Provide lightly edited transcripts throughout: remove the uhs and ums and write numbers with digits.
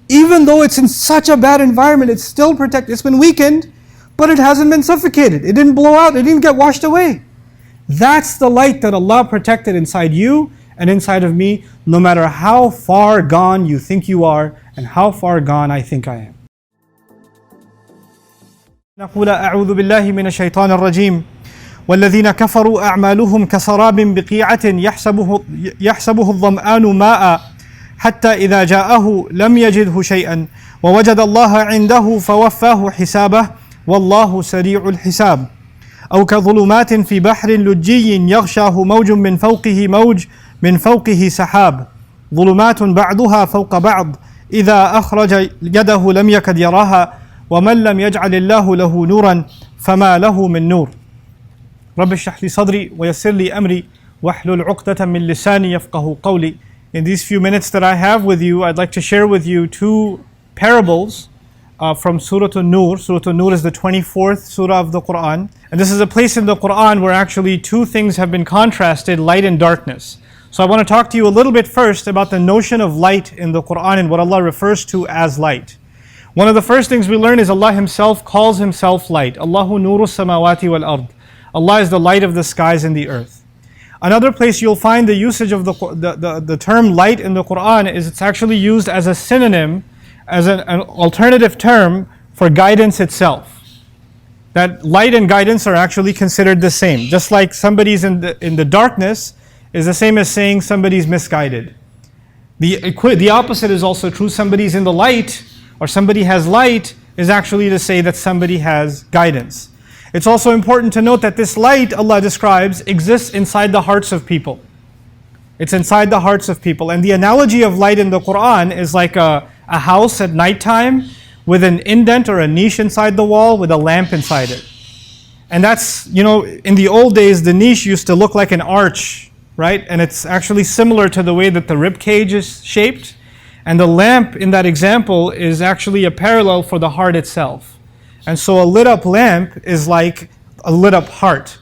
Even though it's in such a bad environment, it's still protected. It's been weakened, but it hasn't been suffocated. It didn't blow out, it didn't get washed away. That's the light that Allah protected inside you and inside of me, no matter how far gone you think you are and how far gone I think I am. نقول أعوذ بالله من الشيطان الرجيم والذين كفروا أعمالهم كسراب بقيعة يحسبه الظمآن ماء حتى إذا جاءه لم يجده شيئا ووجد الله عنده فوفاه حسابه والله سريع الحساب أو كظلمات في بحر لجي يغشاه موج من فوقه سحاب ظلمات بعضها فوق بعض إذا أخرج يده لم يكد يراها ومن لم يجعل الله له نورا فما له من نور رب اشرح لي صدري ويسر لي أمري واحلل عقدة من لساني يفقه قولي. In these few minutes that I have with you, I'd like to share with you two parables from Surah An Nur. Surah An Nur is the 24th surah of the Quran. And this is a place in the Quran where actually two things have been contrasted, light and darkness. So I want to talk to you a little bit first about the notion of light in the Quran and what Allah refers to as light. One of the first things we learn is Allah Himself calls Himself light. Allahu nuru samawati wal ard. Allah is the light of the skies and the earth. Another place you'll find the usage of the term light in the Quran is it's actually used as a synonym, as an alternative term for guidance itself. That light and guidance are actually considered the same. Just like somebody's in the darkness is the same as saying somebody's misguided. The opposite is also true. Somebody's in the light or somebody has light is actually to say that somebody has guidance. It's also important to note that this light Allah describes exists inside the hearts of people. It's inside the hearts of people. And the analogy of light in the Quran is like a house at nighttime with an indent or a niche inside the wall with a lamp inside it. And that's, in the old days, the niche used to look like an arch, right? And it's actually similar to the way that the rib cage is shaped. And the lamp in that example is actually a parallel for the heart itself. And so a lit up lamp is like a lit up heart,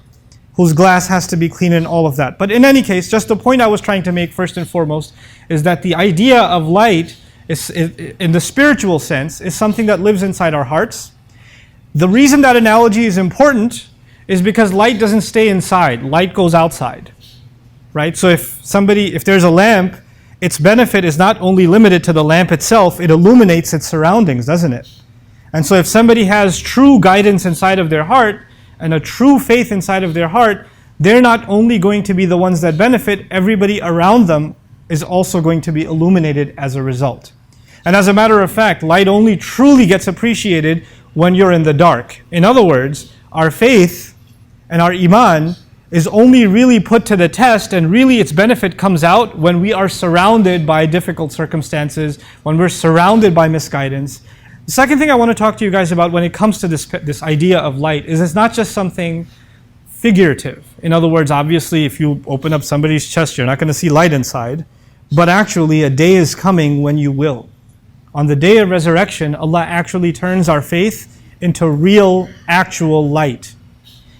whose glass has to be clean and all of that. But in any case, just the point I was trying to make first and foremost is that the idea of light, is in the spiritual sense, is something that lives inside our hearts. The reason that analogy is important is because light doesn't stay inside, light goes outside. Right? So if there's a lamp, its benefit is not only limited to the lamp itself, it illuminates its surroundings, doesn't it? And so if somebody has true guidance inside of their heart and a true faith inside of their heart, they're not only going to be the ones that benefit, everybody around them is also going to be illuminated as a result. And as a matter of fact, light only truly gets appreciated when you're in the dark. In other words, our faith and our iman is only really put to the test, and really its benefit comes out when we are surrounded by difficult circumstances, when we're surrounded by misguidance. The second thing I want to talk to you guys about when it comes to this idea of light is it's not just something figurative. In other words, obviously if you open up somebody's chest, you're not going to see light inside. But actually a day is coming when you will. On the day of resurrection, Allah actually turns our faith into real, actual light.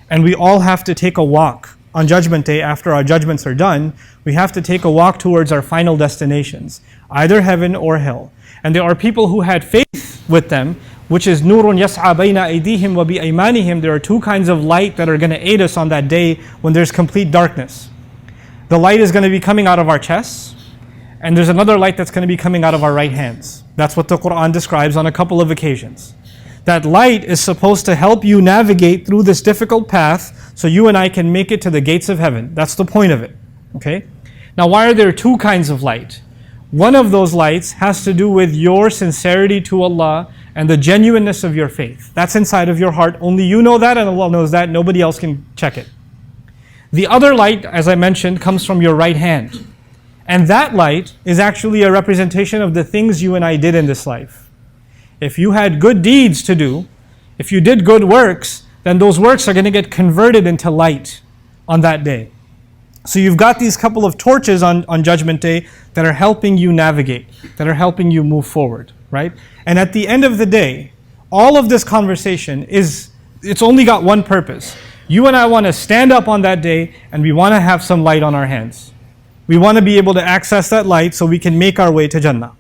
And we all have to take a walk on Judgment Day after our judgments are done. We have to take a walk towards our final destinations, either heaven or hell. And there are people who had faith with them, which is nurun yas'a bayna aydihim wa bi aymanihim. There are two kinds of light that are going to aid us on that day when there's complete darkness. The light is going to be coming out of our chests, and there's another light that's going to be coming out of our right hands. That's what the Quran describes on a couple of occasions. That light is supposed to help you navigate through this difficult path so you and I can make it to the gates of heaven. That's the point of it. Okay? Now, why are there two kinds of light? One of those lights has to do with your sincerity to Allah and the genuineness of your faith. That's inside of your heart. Only you know that and Allah knows that. Nobody else can check it. The other light, as I mentioned, comes from your right hand. And that light is actually a representation of the things you and I did in this life. If you had good deeds to do, if you did good works, then those works are going to get converted into light on that day. So you've got these couple of torches on Judgment Day that are helping you navigate, that are helping you move forward, right? And at the end of the day, all of this conversation it's only got one purpose. You and I want to stand up on that day and we want to have some light on our hands. We want to be able to access that light so we can make our way to Jannah.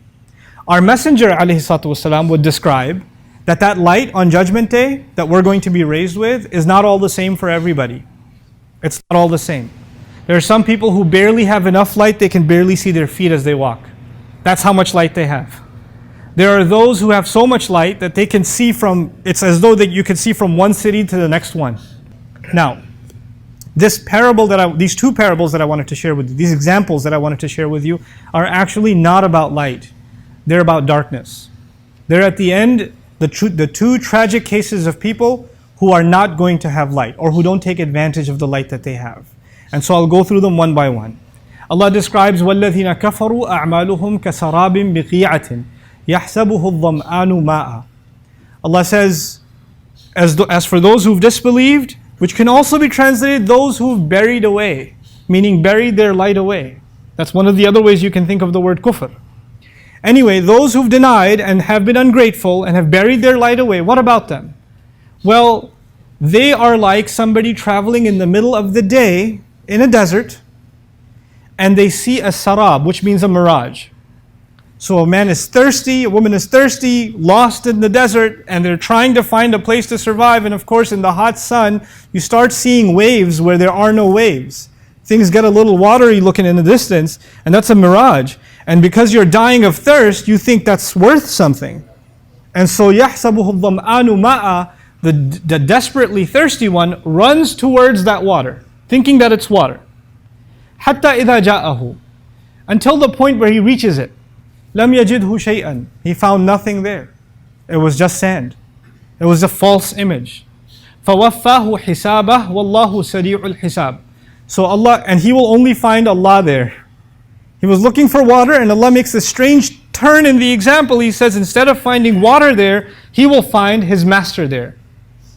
Our Messenger ﷺ would describe that that light on Judgment Day that we're going to be raised with is not all the same for everybody. It's not all the same. There are some people who barely have enough light, they can barely see their feet as they walk. That's how much light they have. There are those who have so much light that they can see it's as though that you can see from one city to the next one. Now, these two parables that I wanted to share with you, these examples that I wanted to share with you, are actually not about light. They're about darkness. They're at the end, the two tragic cases of people who are not going to have light, or who don't take advantage of the light that they have. And so I'll go through them one by one. Allah describes وَالَّذِينَ كَفَرُوا أَعْمَالُهُمْ كَسَرَابٍ بِقِيعَةٍ يَحْسَبُهُ الظَّمْآنُ مَاءً. Allah says, as for those who've disbelieved, which can also be translated those who've buried away, meaning buried their light away. That's one of the other ways you can think of the word kufr. Anyway, those who've denied and have been ungrateful and have buried their light away, what about them? Well, they are like somebody traveling in the middle of the day in a desert, and they see a sarab, which means a mirage. So a man is thirsty, a woman is thirsty, lost in the desert, and they're trying to find a place to survive. And of course, in the hot sun, you start seeing waves where there are no waves. Things get a little watery looking in the distance, and that's a mirage. And because you're dying of thirst, you think that's worth something. And so يَحْسَبُهُ الظَّمْآنُ مَاءً, the desperately thirsty one runs towards that water, thinking that it's water. حَتَّى إِذَا جَاءَهُ, until the point where he reaches it. لَمْ يَجِدْهُ شَيْئًا, he found nothing there. It was just sand. It was a false image. فَوَفَّاهُ حِسَابَهُ وَاللَّهُ سَرِيعُ الْحِسَابِ. So Allah, and he will only find Allah there. He was looking for water, and Allah makes a strange turn in the example. He says instead of finding water there, he will find his master there.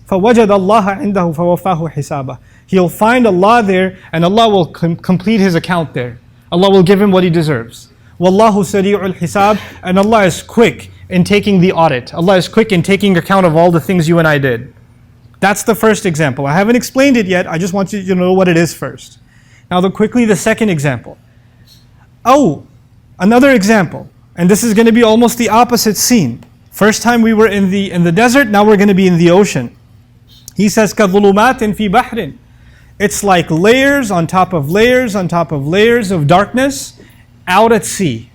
فَوَجَدَ اللَّهَ عِنْدَهُ فَوَفَّاهُ حِسَابَهُ. He'll find Allah there, and Allah will complete his account there. Allah will give him what he deserves. Wallahu sari'ul hisab, and Allah is quick in taking the audit. Allah is quick in taking account of all the things you and I did. That's the first example. I haven't explained it yet. I just want you to know what it is first. Now quickly the second example. Oh, another example. And this is going to be almost the opposite scene. First time we were in the desert, now we're going to be in the ocean. He says, كَظُلُمَاتٍ فِي بَحْرٍ. It's like layers on top of layers on top of layers of darkness out at sea.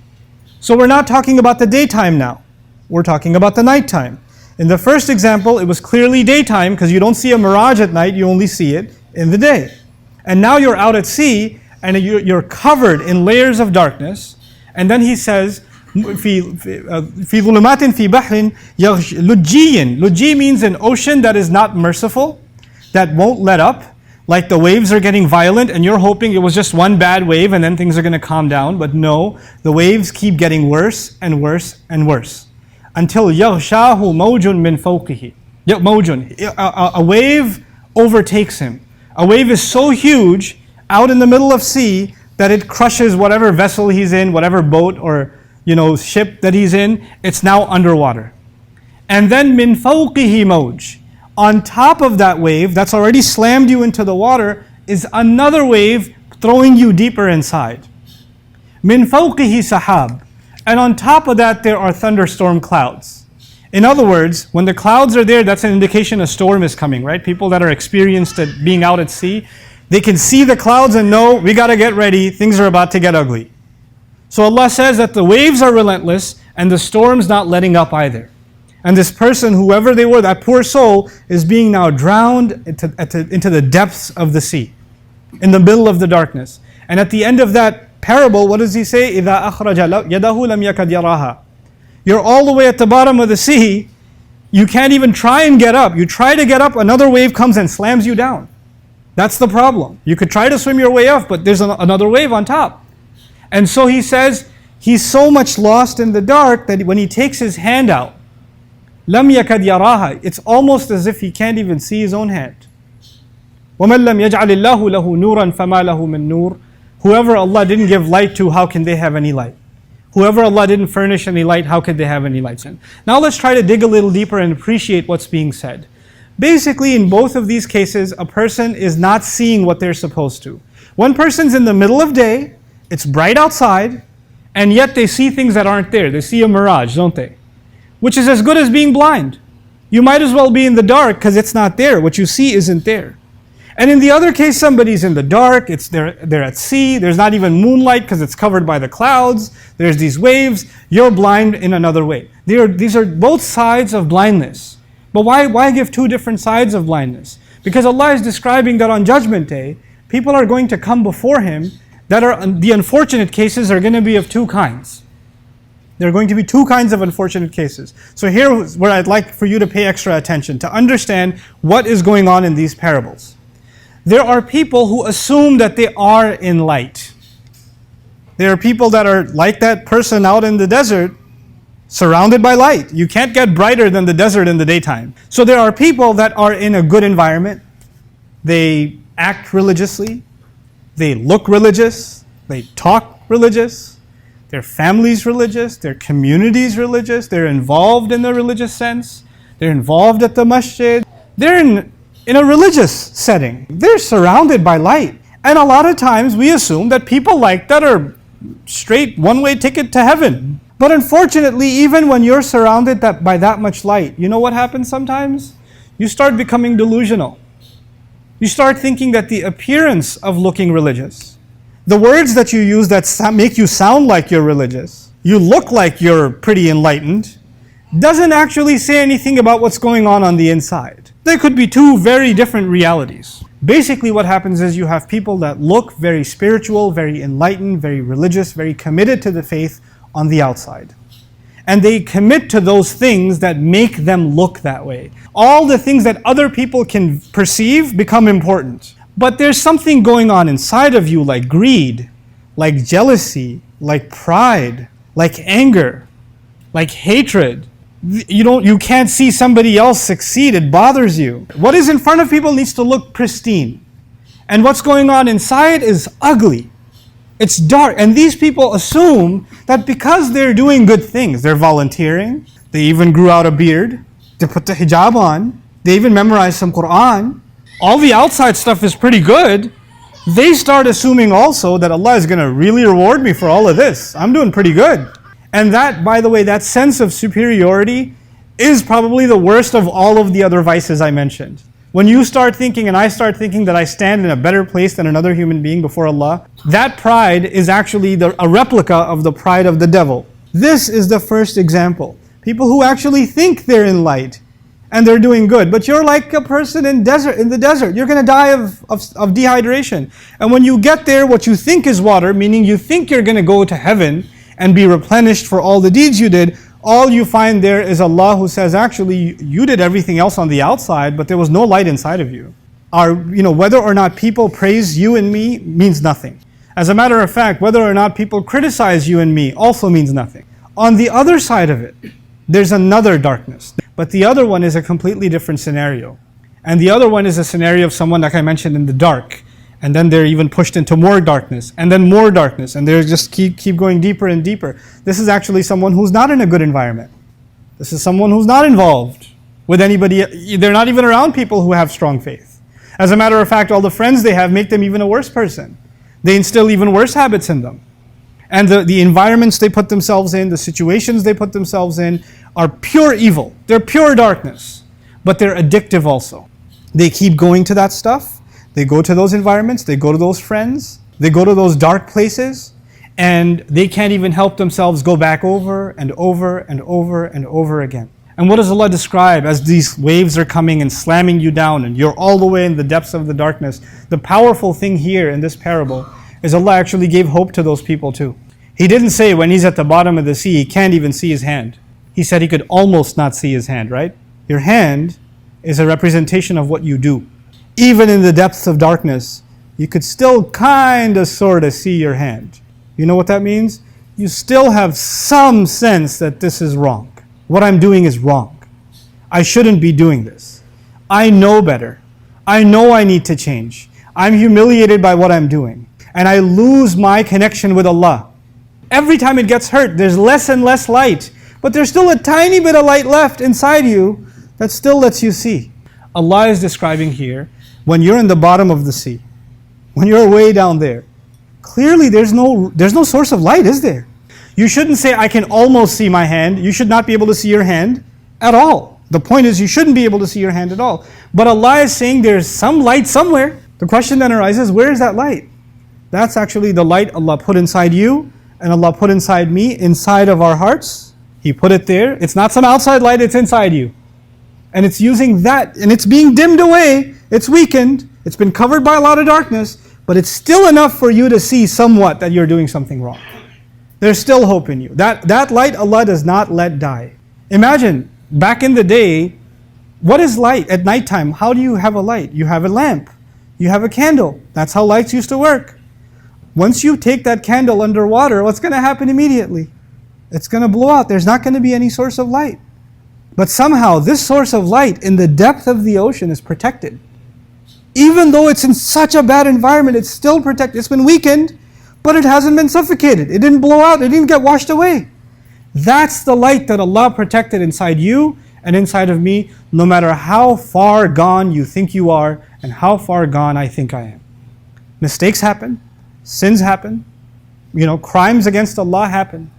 So we're not talking about the daytime now. We're talking about the nighttime. In the first example, it was clearly daytime because you don't see a mirage at night, you only see it in the day. And now you're out at sea and you're covered in layers of darkness. And then he says, في ظلمات في بحر لجي. Lujji means an ocean that is not merciful, that won't let up. Like the waves are getting violent and you're hoping it was just one bad wave and then things are going to calm down. But no, the waves keep getting worse and worse and worse. Until يَغْشَاهُ مَوْجٌ مِّن فَوْقِهِ. A wave overtakes him. A wave is so huge out in the middle of sea that it crushes whatever vessel he's in, whatever boat or ship that he's in. It's now underwater. And then مِّن فَوْقِهِ مَوْجٌ. On top of that wave that's already slammed you into the water is another wave throwing you deeper inside. Min fawqihi sahab. And on top of that there are thunderstorm clouds. In other words, when the clouds are there, that's an indication a storm is coming, right? People that are experienced at being out at sea, they can see the clouds and know, we got to get ready, things are about to get ugly. So Allah says that the waves are relentless and the storm's not letting up either. And this person, whoever they were, that poor soul, is being now drowned into the depths of the sea, in the middle of the darkness. And at the end of that parable, what does he say? إِذَا أَخْرَجَ يَدَهُ لَمْ يَكَدْ يَرَاهَا. You're all the way at the bottom of the sea, you can't even try and get up. You try to get up, another wave comes and slams you down. That's the problem. You could try to swim your way up, but there's another wave on top. And so he says, he's so much lost in the dark that when he takes his hand out, لَمْ يَكَدْ يَرَاهَا. It's almost as if he can't even see his own hand. وَمَنْ لَمْ يَجْعَلِ اللَّهُ لَهُ نُورًا فَمَا لَهُ مِن نُور. Whoever Allah didn't give light to, how can they have any light? Whoever Allah didn't furnish any light, how could they have any light? Now let's try to dig a little deeper and appreciate what's being said. Basically, in both of these cases, a person is not seeing what they're supposed to. One person's in the middle of day, it's bright outside, And yet they see things that aren't there. They see a mirage, don't they? Which is as good as being blind. You might as well be in the dark because it's not there. What you see isn't there. And in the other case, somebody's in the dark, they're at sea, there's not even moonlight because it's covered by the clouds, there's these waves, you're blind in another way. These are both sides of blindness. But why give two different sides of blindness? Because Allah is describing that on Judgment Day, people are going to come before Him that are, the unfortunate cases are going to be of two kinds. There are going to be two kinds of unfortunate cases. So here's where I'd like for you to pay extra attention to understand what is going on in these parables. There are people who assume that they are in light. There are people that are like that person out in the desert, surrounded by light. You can't get brighter than the desert in the daytime. So there are people that are in a good environment. They act religiously. They look religious. They talk religious. Their family's religious. Their community's religious. They're involved in the religious sense. They're involved at the masjid. They're in a religious setting. They're surrounded by light. And a lot of times we assume that people like that are straight one-way ticket to heaven. But unfortunately, even when you're surrounded by that much light, you know what happens sometimes? You start becoming delusional. You start thinking that the appearance of looking religious, the words that you use that make you sound like you're religious, you look like you're pretty enlightened, doesn't actually say anything about what's going on the inside. There could be two very different realities. Basically what happens is you have people that look very spiritual, very enlightened, very religious, very committed to the faith on the outside. And they commit to those things that make them look that way. All the things that other people can perceive become important. But there's something going on inside of you like greed, like jealousy, like pride, like anger, like hatred. You can't see somebody else succeed, it bothers you. What is in front of people needs to look pristine. And what's going on inside is ugly. It's dark. And these people assume that because they're doing good things, they're volunteering, they even grew out a beard, they put the hijab on, they even memorized some Quran, all the outside stuff is pretty good, they start assuming also that Allah is going to really reward me for all of this. I'm doing pretty good. And that, by the way, that sense of superiority is probably the worst of all of the other vices I mentioned. When you start thinking and I start thinking that I stand in a better place than another human being before Allah, that pride is actually a replica of the pride of the devil. This is the first example. People who actually think they're in light and they're doing good, but you're like a person in the desert. You're going to die of dehydration. And when you get there, what you think is water, meaning you think you're going to go to heaven and be replenished for all the deeds you did, all you find there is Allah who says, actually, you did everything else on the outside, but there was no light inside of you. Whether or not people praise you and me means nothing. As a matter of fact, whether or not people criticize you and me also means nothing. On the other side of it, there's another darkness. But the other one is a completely different scenario. And the other one is a scenario of someone, like I mentioned, in the dark. And then they're even pushed into more darkness, and then more darkness, and they just keep going deeper and deeper. This is actually someone who's not in a good environment. This is someone who's not involved with anybody. They're not even around people who have strong faith. As a matter of fact, all the friends they have make them even a worse person. They instill even worse habits in them. And the environments they put themselves in, the situations they put themselves in, are pure evil. They're pure darkness. But they're addictive also. They keep going to that stuff. They go to those environments, they go to those friends, they go to those dark places, and they can't even help themselves go back over and over and over and over again. And what does Allah describe as these waves are coming and slamming you down and you're all the way in the depths of the darkness? The powerful thing here in this parable is Allah actually gave hope to those people too. He didn't say when he's at the bottom of the sea, he can't even see his hand. He said he could almost not see his hand, right? Your hand is a representation of what you do. Even in the depths of darkness, you could still kind of sort of see your hand. You know what that means? You still have some sense that this is wrong. What I'm doing is wrong. I shouldn't be doing this. I know better. I know I need to change. I'm humiliated by what I'm doing. And I lose my connection with Allah. Every time it gets hurt, there's less and less light. But there's still a tiny bit of light left inside you that still lets you see. Allah is describing here, when you're in the bottom of the sea, when you're way down there, clearly there's no source of light, is there? You shouldn't say, I can almost see my hand. You should not be able to see your hand at all. The point is, you shouldn't be able to see your hand at all. But Allah is saying there's some light somewhere. The question then arises, where is that light? That's actually the light Allah put inside you and Allah put inside me, inside of our hearts. He put it there. It's not some outside light, it's inside you. And it's using that, and it's being dimmed away. It's weakened. It's been covered by a lot of darkness, but it's still enough for you to see somewhat that you're doing something wrong. There's still hope in you. That light Allah does not let die. Imagine, back in the day, what is light at nighttime? How do you have a light? You have a lamp. You have a candle. That's how lights used to work. Once you take that candle underwater, what's going to happen immediately? It's going to blow out. There's not going to be any source of light. But somehow this source of light in the depth of the ocean is protected. Even though it's in such a bad environment, it's still protected. It's been weakened, but it hasn't been suffocated. It didn't blow out. It didn't get washed away. That's the light that Allah protected inside you and inside of me, no matter how far gone you think you are and how far gone I think I am. Mistakes happen. Sins happen. Crimes against Allah happen.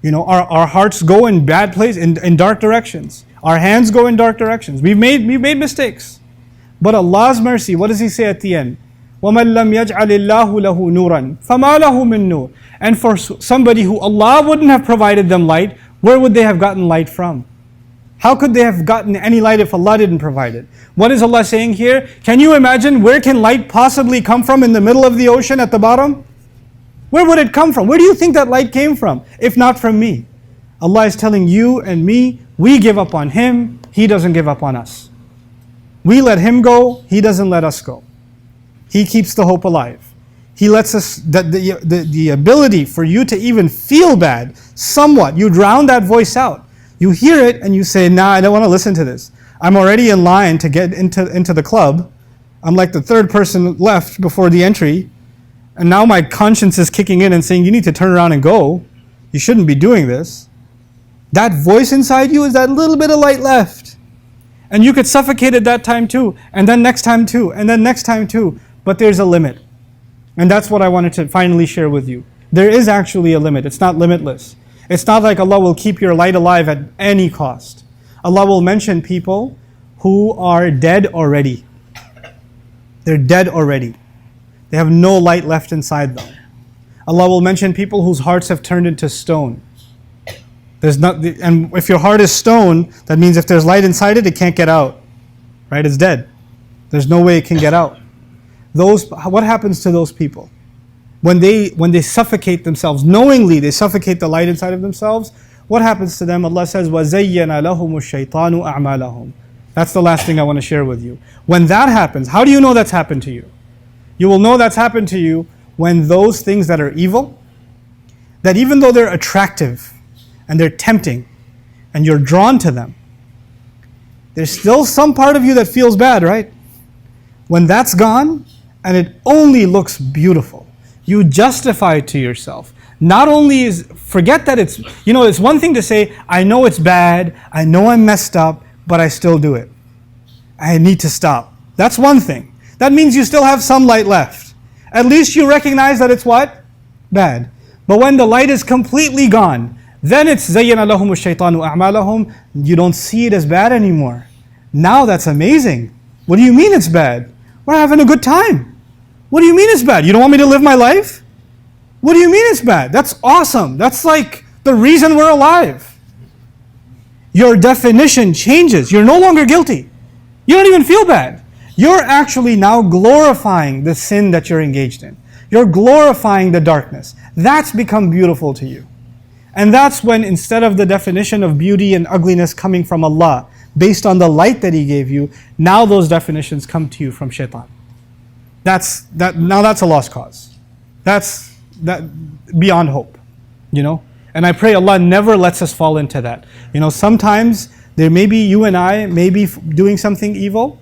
Our hearts go in bad places, in dark directions. Our hands go in dark directions. We've made mistakes. But Allah's mercy, what does He say at the end? وَمَنْ لَمْ يَجْعَلِ اللَّهُ لَهُ نُورًا فَمَا لَهُ مِن نُورٍ. And for somebody who Allah wouldn't have provided them light, where would they have gotten light from? How could they have gotten any light if Allah didn't provide it? What is Allah saying here? Can you imagine where can light possibly come from in the middle of the ocean at the bottom? Where would it come from? Where do you think that light came from, if not from me? Allah is telling you and me, we give up on Him, He doesn't give up on us. We let Him go, He doesn't let us go. He keeps the hope alive. He lets us, the ability for you to even feel bad, somewhat, you drown that voice out. You hear it and you say, nah, I don't want to listen to this. I'm already in line to get into the club. I'm like the third person left before the entry. And now my conscience is kicking in and saying, you need to turn around and go. You shouldn't be doing this. That voice inside you is that little bit of light left. And you could suffocate at that time too. And then next time too. And then next time too. But there's a limit. And that's what I wanted to finally share with you. There is actually a limit. It's not limitless. It's not like Allah will keep your light alive at any cost. Allah will mention people who are dead already. They're dead already. They have no light left inside them. Allah will mention people whose hearts have turned into stone. And if your heart is stone, that means if there's light inside it, it can't get out. Right? It's dead. There's no way it can get out. What happens to those people? When they suffocate themselves, knowingly they suffocate the light inside of themselves, what happens to them? Allah says, وَزَيَّنَ لَهُمُ الشَّيْطَانُ أَعْمَالَهُم. That's the last thing I want to share with you. When that happens, how do you know that's happened to you? You will know that's happened to you when those things that are evil, that even though they're attractive and they're tempting and you're drawn to them, there's still some part of you that feels bad, right? When that's gone and it only looks beautiful, you justify it to yourself. Not only forget that it's one thing to say, I know it's bad, I know I'm messed up, but I still do it. I need to stop. That's one thing. That means you still have some light left. At least you recognize that it's what? Bad. But when the light is completely gone, then it's زَيَّنَ لَهُمُ الشَّيْطَانُ أَعْمَالَهُم. You don't see it as bad anymore. Now that's amazing. What do you mean it's bad? We're having a good time. What do you mean it's bad? You don't want me to live my life? What do you mean it's bad? That's awesome. That's like the reason we're alive. Your definition changes. You're no longer guilty. You don't even feel bad. You're actually now glorifying the sin that you're engaged in. You're glorifying the darkness. That's become beautiful to you. And that's when, instead of the definition of beauty and ugliness coming from Allah, based on the light that He gave you, now those definitions come to you from shaitan. Now that's a lost cause. That's beyond hope, And I pray Allah never lets us fall into that. Sometimes there may be you and I may be doing something evil,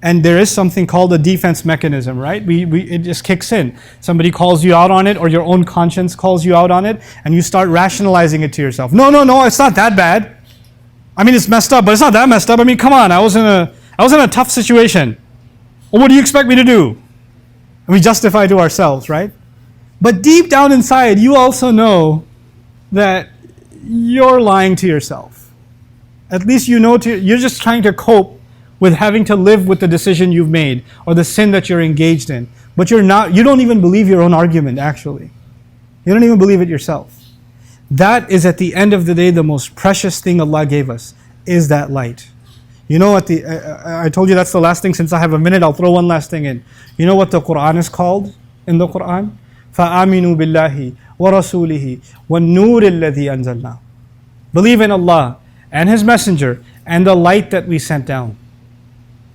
and there is something called a defense mechanism, right? It just kicks in. Somebody calls you out on it, or your own conscience calls you out on it, and you start rationalizing it to yourself. No, it's not that bad. I mean, it's messed up, but it's not that messed up. I mean, come on, I was in a tough situation. Well, what do you expect me to do? And we justify to ourselves, right? But deep down inside, you also know that you're lying to yourself. At least you know you're just trying to cope with having to live with the decision you've made or the sin that you're engaged in. But you don't even believe your own argument, actually. You don't even believe it yourself. That is, at the end of the day, the most precious thing Allah gave us, is that light. You know what I told you that's the last thing. Since I have a minute, I'll throw one last thing in. You know what the Quran is called in the Quran? فَآمِنُوا بِاللَّهِ وَرَسُولِهِ وَالنُّورِ الَّذِي أَنزَلْنَا. Believe in Allah and His Messenger and the light that we sent down.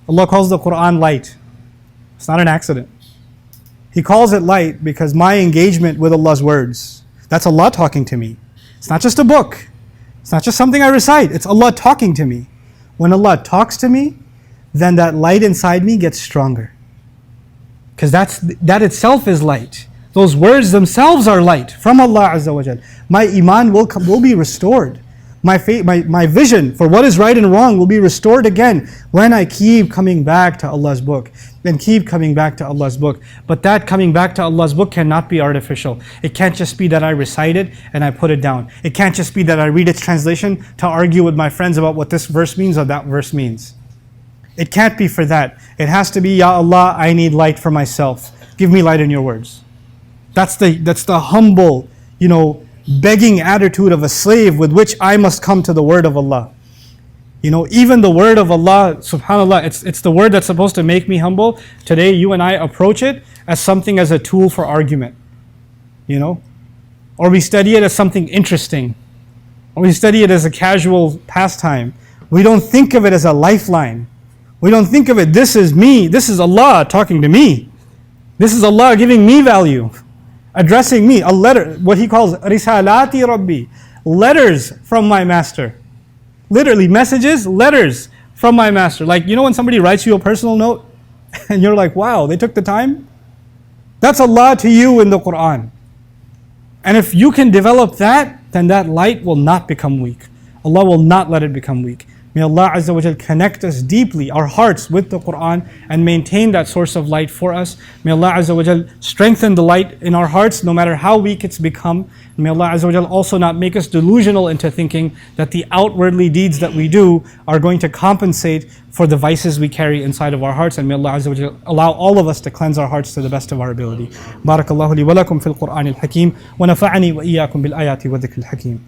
Allah calls the Quran light. It's not an accident. He calls it light because my engagement with Allah's words, that's Allah talking to me. It's not just a book. It's not just something I recite. It's Allah talking to me. When Allah talks to me, then that light inside me gets stronger. Because that itself is light. Those words themselves are light from Allah Azza wa Jal. My iman will be restored. My vision for what is right and wrong will be restored again when I keep coming back to Allah's book. Then keep coming back to Allah's book. But that coming back to Allah's book cannot be artificial. It can't just be that I recite it and I put it down. It can't just be that I read its translation to argue with my friends about what this verse means or that verse means. It can't be for that. It has to be, Ya Allah, I need light for myself. Give me light in your words. That's the humble, begging attitude of a slave with which I must come to the word of Allah. Even the word of Allah, subhanAllah, it's the word that's supposed to make me humble. Today, you and I approach it as something as a tool for argument. Or we study it as something interesting. Or we study it as a casual pastime. We don't think of it as a lifeline. We don't think of it, this is me, this is Allah talking to me. This is Allah giving me value, addressing me, a letter, what He calls risalati Rabbi, letters from my master. Literally, messages, letters from my master. Like, when somebody writes you a personal note, and you're like, wow, they took the time? That's Allah to you in the Quran. And if you can develop that, then that light will not become weak. Allah will not let it become weak. May Allah Azza wa Jal connect us deeply, our hearts, with the Quran and maintain that source of light for us. May Allah Azza wa Jal strengthen the light in our hearts no matter how weak it's become. May Allah Azza wa Jal also not make us delusional into thinking that the outwardly deeds that we do are going to compensate for the vices we carry inside of our hearts. And may Allah Azza wa Jal allow all of us to cleanse our hearts to the best of our ability. Barakallahu li wa lakum fil Qur'an al-Hakim wa nafa'ani wa iyyakum bil ayati wa dhikr al-Hakim.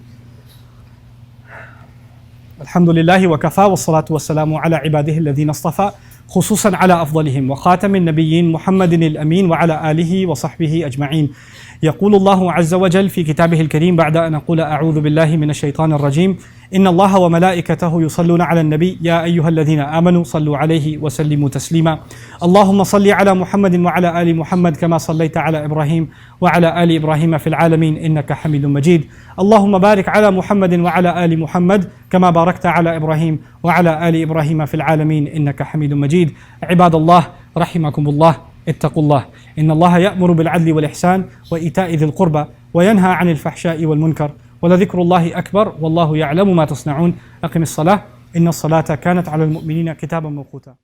الحمد لله وكفى والصلاة والسلام على عباده الذين اصطفى خصوصا على أفضلهم وخاتم النبيين محمد الأمين وعلى آله وصحبه أجمعين. يقول الله عز وجل في كتابه الكريم بعد أن أقول أعوذ بالله من الشيطان الرجيم إن الله وملائكته يصلون على النبي يا أيها الذين آمنوا صلوا عليه وسلموا تسليما. اللهم صل على محمد وعلى آل محمد كما صليت على إبراهيم وعلى آل إبراهيم في العالمين إنك حميد مجيد. اللهم بارك على محمد وعلى آل محمد كما باركت على إبراهيم وعلى آل إبراهيم في العالمين إنك حميد مجيد. عباد الله رحمكم الله اتقوا الله إن الله يأمر بالعدل والإحسان وإيتاء ذي القربى وينهى عن الفحشاء والمنكر ولذكر الله أكبر والله يعلم ما تصنعون. أقم الصلاة إن الصلاة كانت على المؤمنين كتابا موقوتا.